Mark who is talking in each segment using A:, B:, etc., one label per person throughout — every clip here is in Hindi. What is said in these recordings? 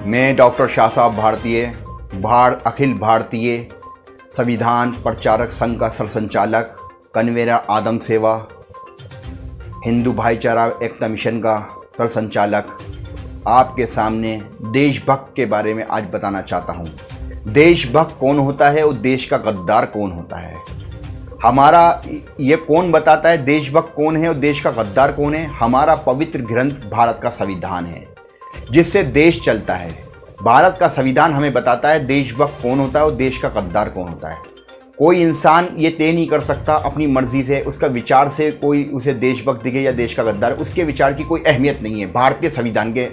A: मैं डॉक्टर शाह साहब भारतीय अखिल भारतीय संविधान प्रचारक संघ का सरसंचालक, कन्वेनर आदम सेवा, हिंदू भाईचारा एकता मिशन का सरसंचालक, आपके सामने देशभक्त के बारे में आज बताना चाहता हूँ। देशभक्त कौन होता है और देश का गद्दार कौन होता है? हमारा ये कौन बताता है देशभक्त कौन है और देश का गद्दार कौन है? हमारा पवित्र ग्रंथ भारत का संविधान है, जिससे देश चलता है। भारत का संविधान हमें बताता है देशभक्त कौन होता है और देश का गद्दार कौन होता है। कोई इंसान ये तय नहीं कर सकता अपनी मर्जी से, उसका विचार से कोई उसे देशभक्त दिखे या देश का गद्दार, उसके विचार की कोई अहमियत नहीं है भारतीय संविधान के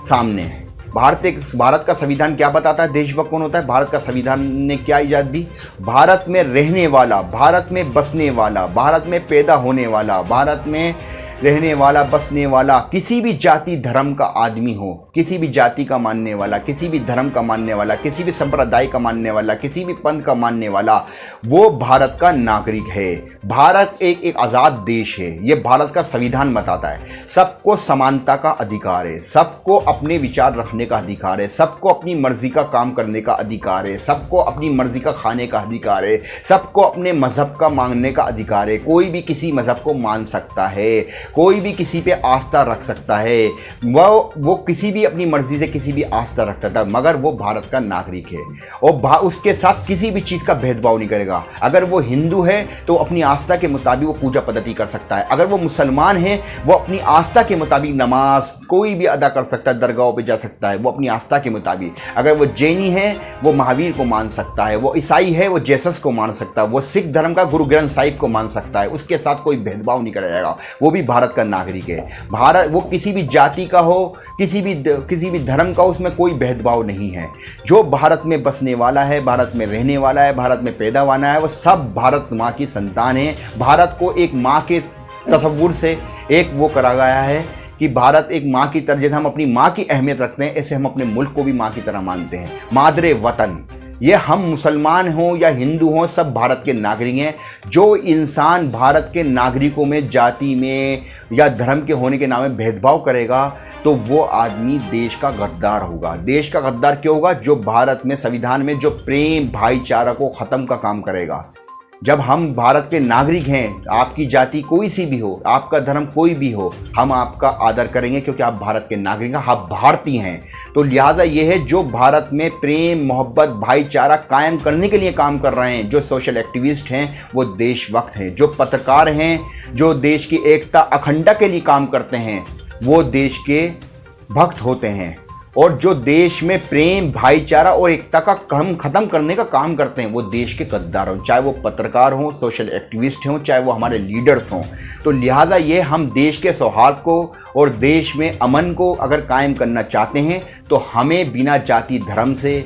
A: सामने। भारत का संविधान क्या बताता है देशभक्त कौन होता है? भारत का संविधान ने क्या इजाज़त दी? भारत में रहने वाला, भारत में बसने वाला, भारत में पैदा होने वाला, भारत में रहने वाला, बसने वाला, किसी भी जाति धर्म का आदमी हो, किसी भी जाति का मानने वाला, किसी भी धर्म का मानने वाला, किसी भी संप्रदाय का मानने वाला, किसी भी पंथ का मानने वाला, वो भारत का नागरिक है। भारत एक आज़ाद देश है, ये भारत का संविधान बताता है। सबको समानता का अधिकार है, सबको अपने विचार रखने का अधिकार है, सबको अपनी मर्जी का काम करने का अधिकार है, सबको अपनी मर्जी का खाने का अधिकार है, सबको अपने मजहब का मानने का अधिकार है। कोई भी किसी मजहब को मान सकता है, कोई भी किसी पे आस्था रख सकता है, वो किसी भी अपनी मर्जी से किसी भी आस्था रख सकता है, मगर वो भारत का नागरिक है और उसके साथ किसी भी चीज़ का भेदभाव नहीं करेगा। अगर वो हिंदू है तो अपनी आस्था के मुताबिक वो पूजा पद्धति कर सकता है, अगर वो मुसलमान है वो अपनी आस्था के मुताबिक नमाज कोई भी अदा कर सकता है, दरगाहों पे जा सकता है वो अपनी आस्था के मुताबिक। अगर वो जैनी है वो महावीर को मान सकता है, वो ईसाई है वो जेसस को मान सकता है, वो सिख धर्म का गुरु ग्रंथ साहिब को मान सकता है, उसके साथ कोई भेदभाव नहीं करा जाएगा। वो भी भारत का नागरिक है। भारत वो किसी भी जाति का हो, किसी भी धर्म का, उसमें कोई भेदभाव नहीं है। जो भारत में बसने वाला है, भारत में रहने वाला है, भारत में पैदा होना है, वो सब भारत माँ की संतान है। भारत को एक माँ के तसव्वुर से एक वो करा गया है कि भारत एक माँ की तरह, जैसे हम अपनी माँ की अहमियत रखते हैं, ऐसे हम अपने मुल्क को भी माँ की तरह मानते हैं। मादरे वतन, ये हम मुसलमान हों या हिंदू हों, सब भारत के नागरिक हैं। जो इंसान भारत के नागरिकों में जाति में या धर्म के होने के नाम में भेदभाव करेगा तो वो आदमी देश का गद्दार होगा। देश का गद्दार क्यों होगा? जो भारत में संविधान में जो प्रेम भाईचारा को ख़त्म का काम करेगा। जब हम भारत के नागरिक हैं, आपकी जाति कोई सी भी हो, आपका धर्म कोई भी हो, हम आपका आदर करेंगे क्योंकि आप भारत के नागरिक हैं, आप भारतीय हैं। तो लिहाजा ये है, जो भारत में प्रेम मोहब्बत भाईचारा कायम करने के लिए काम कर रहे हैं, जो सोशल एक्टिविस्ट हैं वो देशभक्त हैं। जो पत्रकार हैं, जो देश की एकता अखंडता के लिए काम करते हैं, वो देश के भक्त होते हैं। और जो देश में प्रेम भाईचारा और एकता का काम खत्म करने का काम करते हैं, वो देश के गद्दार हों, चाहे वो पत्रकार हों, सोशल एक्टिविस्ट हों, चाहे वो हमारे लीडर्स हों। तो लिहाजा ये, हम देश के सौहार्द को और देश में अमन को अगर कायम करना चाहते हैं तो हमें बिना जाति धर्म से,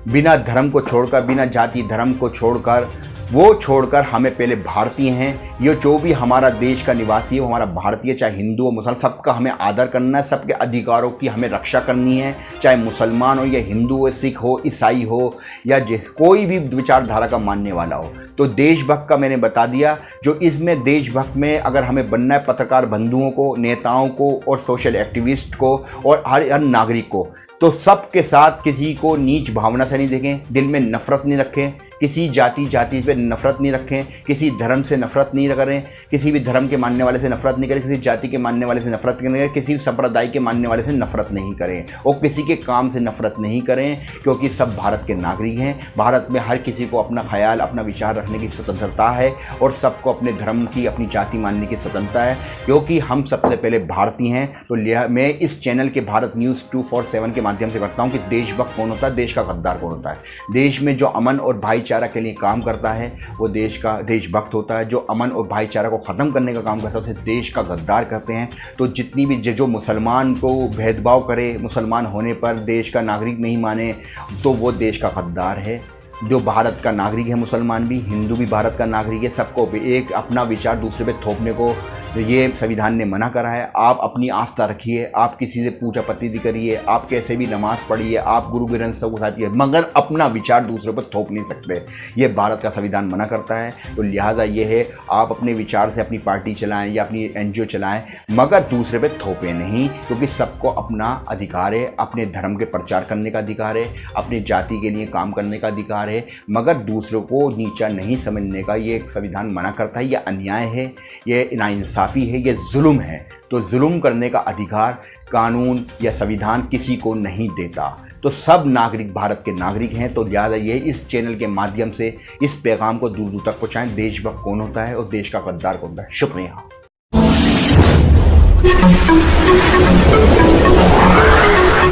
A: बिना धर्म को छोड़कर, बिना जाति धर्म को छोड़कर हमें पहले भारतीय हैं। ये जो भी हमारा देश का निवासी है वो हमारा भारतीय, चाहे हिंदू हो मुसलमान, सबका हमें आदर करना है, सबके अधिकारों की हमें रक्षा करनी है, चाहे मुसलमान हो या हिंदू हो, सिख हो, ईसाई हो या कोई भी विचारधारा का मानने वाला हो। तो देशभक्त का मैंने बता दिया। जो इसमें देशभक्त में अगर हमें बनना है, पत्रकार बंधुओं को, नेताओं को और सोशल एक्टिविस्ट को और हर नागरिक को, तो सबके साथ किसी को नीच भावना से नहीं देखें, दिल में नफरत नहीं रखें, किसी जाति पे नफरत नहीं रखें, किसी धर्म से नफरत नहीं करें, किसी भी धर्म के मानने वाले से नफरत नहीं करें, किसी जाति के मानने वाले से नफरत नहीं करें, किसी संप्रदाय के मानने वाले से नफरत नहीं करें और किसी के काम से नफरत नहीं करें, क्योंकि सब भारत के नागरिक हैं। भारत में हर किसी को अपना ख्याल, अपना विचार रखने की स्वतंत्रता है और सबको अपने धर्म की, अपनी जाति मानने की स्वतंत्रता है, क्योंकि हम सबसे पहले भारतीय हैं। तो मैं इस चैनल के भारत न्यूज़ 247 के माध्यम से करता हूँ कि देशभक्त कौन होता है, देश का गद्दार कौन होता है। देश में जो अमन और भाईचारा के लिए काम करता है वो देश का देशभक्त होता है। जो अमन और भाईचारा को ख़त्म करने का काम करता है उसे देश का गद्दार कहते हैं। तो जितनी भी जो मुसलमान को भेदभाव करे, मुसलमान होने पर देश का नागरिक नहीं माने, तो वो देश का गद्दार है। जो भारत का नागरिक है, मुसलमान भी, हिंदू भी भारत का नागरिक है, सबको एक अपना विचार दूसरे पे थोपने को तो ये संविधान ने मना करा है। आप अपनी आस्था रखिए, आप किसी से पूजा पत्ती करिए, आप कैसे भी नमाज पढ़िए, आप गुरु ग्रंथ साहिब उठाइए, मगर अपना विचार दूसरों पर थोप नहीं सकते। ये भारत का संविधान मना करता है। तो लिहाजा ये है, आप अपने विचार से अपनी पार्टी चलाएं या अपनी NGO चलाएं, मगर दूसरे पे थोपें नहीं, क्योंकि सबको अपना अधिकार है, अपने धर्म के प्रचार करने का अधिकार है, अपनी जाति के लिए काम करने का अधिकार है, मगर दूसरों को नीचा नहीं समझने का ये संविधान मना करता है। ये अन्याय है, ये नाइंसाफ़ी है, ये जुल्म है। तो जुल्म करने का अधिकार कानून या संविधान किसी को नहीं देता। तो सब नागरिक भारत के नागरिक हैं। तो लिहाजा ये इस चैनल के माध्यम से इस पैगाम को दूर दूर तक पहुँचाएं। देशभक्त कौन होता है और देश का गद्दार कौन होता है। शुक्रिया।